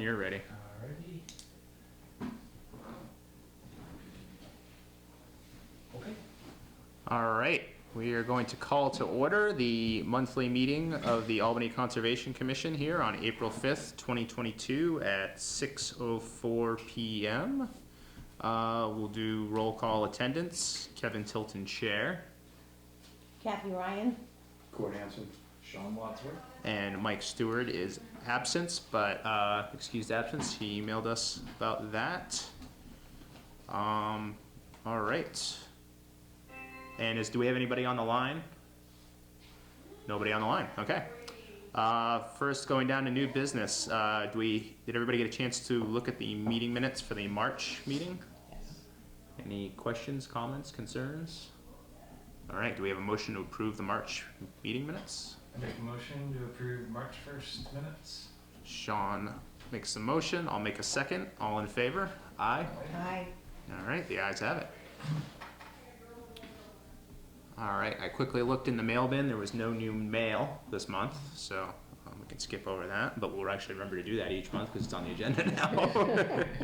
when you're ready. Alrighty. Okay. All right, we are going to call to order the monthly meeting of the Albany Conservation Commission here on April 5th, 2022 at 6:04 p.m. We'll do roll call attendance. Kevin Tilton, chair. Kathy Ryan. Court Hanson. Sean Wadsworth. And Mike Stewart is absent, but excused absence. He emailed us about that. All right. And do we have anybody on the line? Nobody on the line. Okay. First, going down to new business. Did everybody get a chance to look at the meeting minutes for the March meeting? Yes. Any questions, comments, concerns? All right. Do we have a motion to approve the March meeting minutes? I make a motion to approve March 1st minutes. Sean makes the motion. I'll make a second. All in favor? Aye. Hi. All right. The ayes have it. All right. I quickly looked in the mail bin. There was no new mail this month, so we can skip over that. But we'll actually remember to do that each month because it's on the agenda now.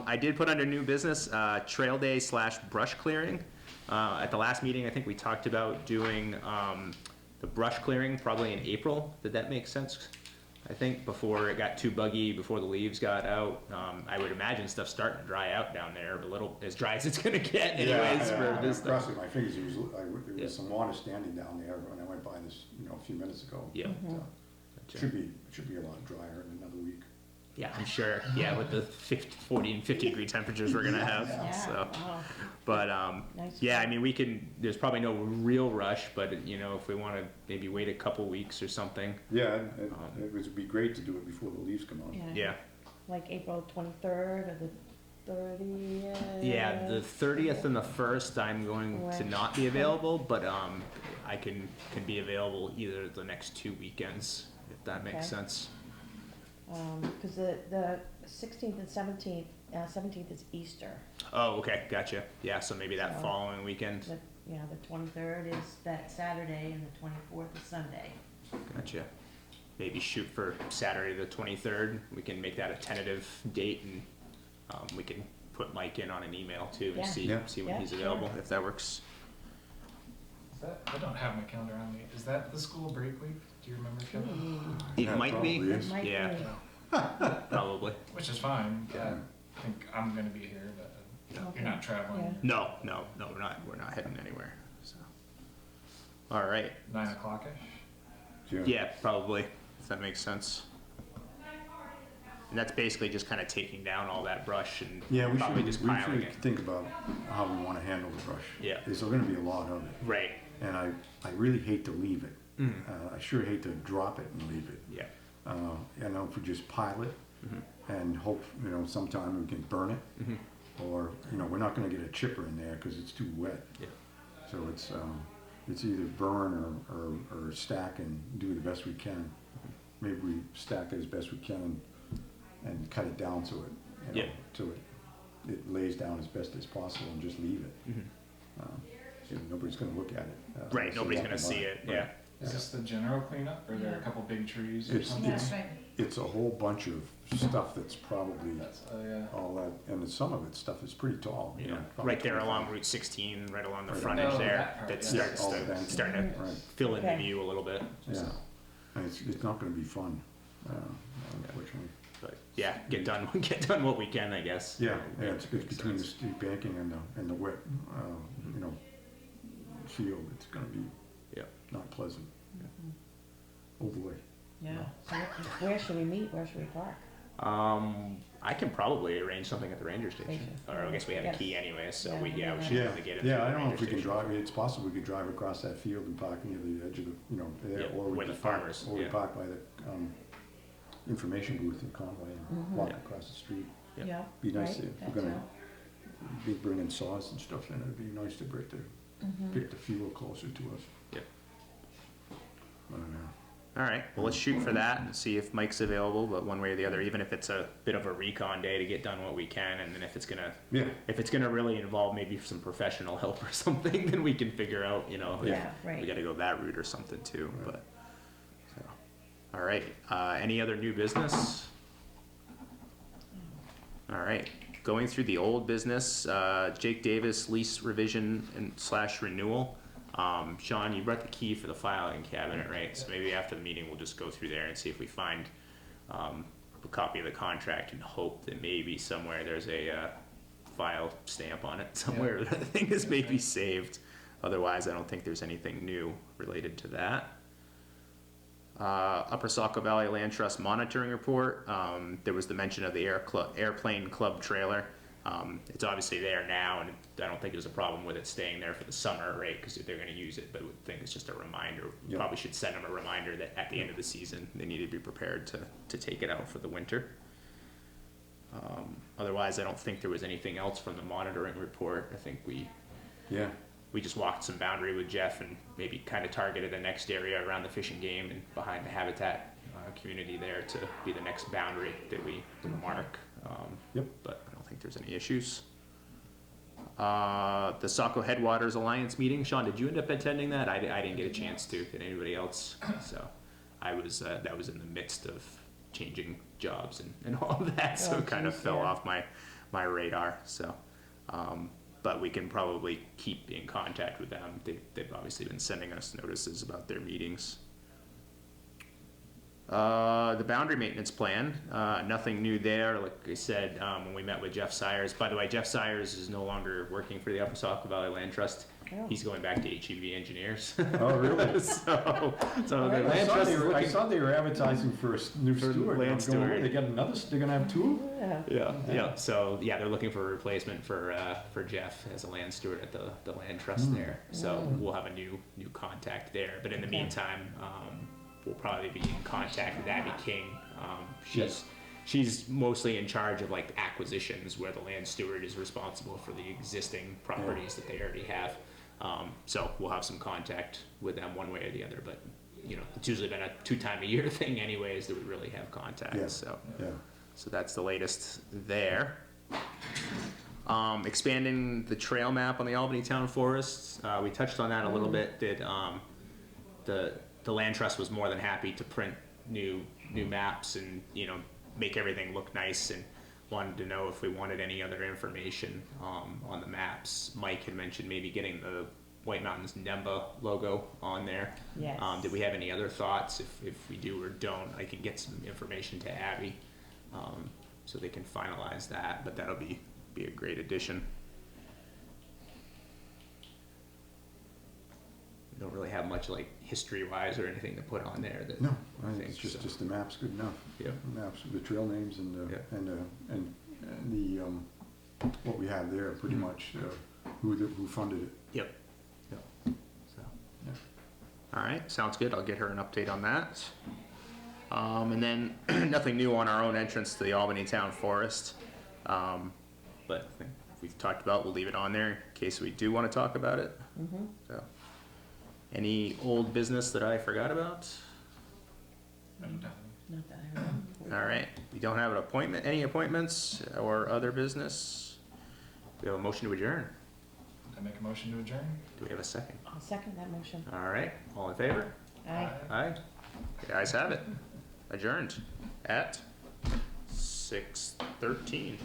I did put under new business trail day / brush clearing. At the last meeting, I think we talked about doing the brush clearing probably in April. Did that make sense? I think before it got too buggy, before the leaves got out. I would imagine stuff's starting to dry out down there, a little as dry as it's going to get anyways for this stuff. Crossing my fingers, there was some water standing down there when I went by this, a few minutes ago. Yeah. It should be a lot drier in another week. Yeah, I'm sure. Yeah, with the 40 and 50 degree temperatures we're gonna have. Yeah. So, Wow. but Nice. yeah, I mean, we can. There's probably no real rush, but if we want to maybe wait a couple weeks or something. Yeah, it would be great to do it before the leaves come out. Yeah. Like April 23rd or the 30th. Yeah, the 30th and the 1st, I'm going to not be available, but I can be available either the next 2 weekends if that makes Okay. sense. Because the 16th and 17th is Easter. Oh, okay, gotcha. Yeah, so maybe that So, following weekend. The 23rd is that Saturday and the 24th is Sunday. Gotcha. Maybe shoot for Saturday the 23rd. We can make that a tentative date, and we can put Mike in on an email too and Yeah. see when Yeah, he's available, sure. if that works. I don't have my calendar on me. Is that the school break week? Do you remember, Kevin? It Yeah, might be. probably is. It might Yeah. be. No. Probably. Which is fine. Yeah. I think I'm gonna be here, but Okay. you're not traveling. Yeah. No, we're not heading anywhere. So. All right. 9 o'clock-ish? Yeah, probably, if that makes sense. And that's basically just kind of taking down all that brush and Yeah, we probably just should piling it. think about how we want to handle the brush. Yeah. There's going to be a lot of it. Right. And I really hate to leave it. I sure hate to drop it and leave it. Yeah. If we just pile it and hope, sometime we can burn it. Or, we're not going to get a chipper in there because it's too wet. Yeah. So it's either burn or stack and do the best we can. Maybe we stack it as best we can and cut it down so it lays down as best as possible and just leave it. So nobody's going to look at it. Right, nobody's going to see it, Right. yeah. Is this the general cleanup, or are there a couple big trees or It's, something? it's a whole bunch of stuff that's probably That's, yeah. all that, and some of its stuff is pretty tall. Yeah, probably right there 25. along Route 16, right along the Right frontage on. there. That part, That yeah. starts All the to, banking. starting to Right. fill in the Okay. view a little bit. Yeah, So, and it's not going to be fun, unfortunately. but yeah, get done what we can, I guess. Yeah, it's between the steep banking and the wet, field. It's going to be Yeah. not pleasant. Oh boy. Yeah. So where should we meet? Where should we park? I can probably arrange something at the ranger station. Station. Or I guess we have a Yes. key anyway, so Yeah, we should be able to get it. Yeah, through I the don't know ranger if we can station. drive. It's possible we could drive across that field and park near the edge of the, there, Yeah, or we where the could park, farmers, or we yeah. park by the information booth in Conway and walk across the street. Yeah. Yeah. Be nice right, if that we're gonna too. be bringing saws and stuff in. It'd be nice to get the fuel closer to us. Yeah. I don't know. All right, well, let's shoot for that and see if Mike's available, but one way or the other, even if it's a bit of a recon day to get done what we can, and then if it's gonna really involve maybe some professional help or something, then we can figure out, Yeah, if right. we gotta go that route or something too, Right. but, so. All right, any other new business? All right, going through the old business, Jake Davis lease revision and / renewal. Sean, you brought the key for the filing cabinet, right? So maybe after the meeting, we'll just go through there and see if we find a copy of the contract and hope that maybe somewhere there's a file stamp on it somewhere. Yeah. That thing is maybe saved. Otherwise, I don't think there's anything new related to that. Upper Saco Valley Land Trust monitoring report. There was the mention of the airplane club trailer. It's obviously there now, and I don't think there's a problem with it staying there for the summer, right? Because they're going to use it, but I would think it's just a reminder. Yep. Probably should send them a reminder that at the end of the season, they need to be prepared to take it out for the winter. Otherwise, I don't think there was anything else from the monitoring report. I think we just walked some boundary with Jeff and maybe kind of targeted the next area around the fishing game and behind the habitat community there to be the next boundary that we mark. But I don't think there's any issues. The Saco Headwaters Alliance meeting, Sean, did you end up attending that? I didn't get a chance to. Did anybody else? So I was that was in the midst of changing jobs and all of that, so it kind of fell off my radar. So but we can probably keep in contact with them. They've obviously been sending us notices about their meetings. The boundary maintenance plan, nothing new there. Like I said, when we met with Jeff Sires, by the way, Jeff Sires is no longer working for the Upper Saco Valley Land Trust. Oh. He's going back to HEV Engineers. Oh, really? so the I Land saw Trust they is were, I looking saw they were advertising for a new For steward. land I'm going, steward. They got another, they're gonna have two? Yeah. So yeah, they're looking for a replacement for Jeff as a land steward at the land trust there. So we'll have a new contact there. But in the meantime, we'll probably be in contact with Abby King. She's mostly in charge of like acquisitions where the land steward is responsible for the existing properties that they already have. So we'll have some contact with them one way or the other. But you know, it's usually been a 2 time a year thing anyways that we really have contact. Yeah. So that's the latest there. Expanding the trail map on the Albany Town Forests. We touched on that a little bit. The land trust was more than happy to print new maps and make everything look nice, and wanted to know if we wanted any other information on the maps. Mike had mentioned maybe getting the White Mountains NEMBA logo on there. Yes. Did we have any other thoughts? If we do or don't, I can get some information to Abby so they can finalize that, but that'll be a great addition. We don't really have much like history-wise or anything to put on there. That No, I I think think it's just, so. just the map's good enough. Yeah. The maps, the trail names and the what we have there, pretty much, who funded it. Yep. So. Yeah. All right, sounds good. I'll get her an update on that. And then nothing new on our own entrance to the Albany Town Forest. But I think we've talked about, we'll leave it on there in case we do want to talk about it. So, any old business that I forgot about? Not that I remember. All right, we don't have any appointments or other business. We have a motion to adjourn. I make a motion to adjourn. Do we have a second? I'll second that motion. All right, all in favor? Aye. Aye. The ayes have it. Adjourned at 6:13.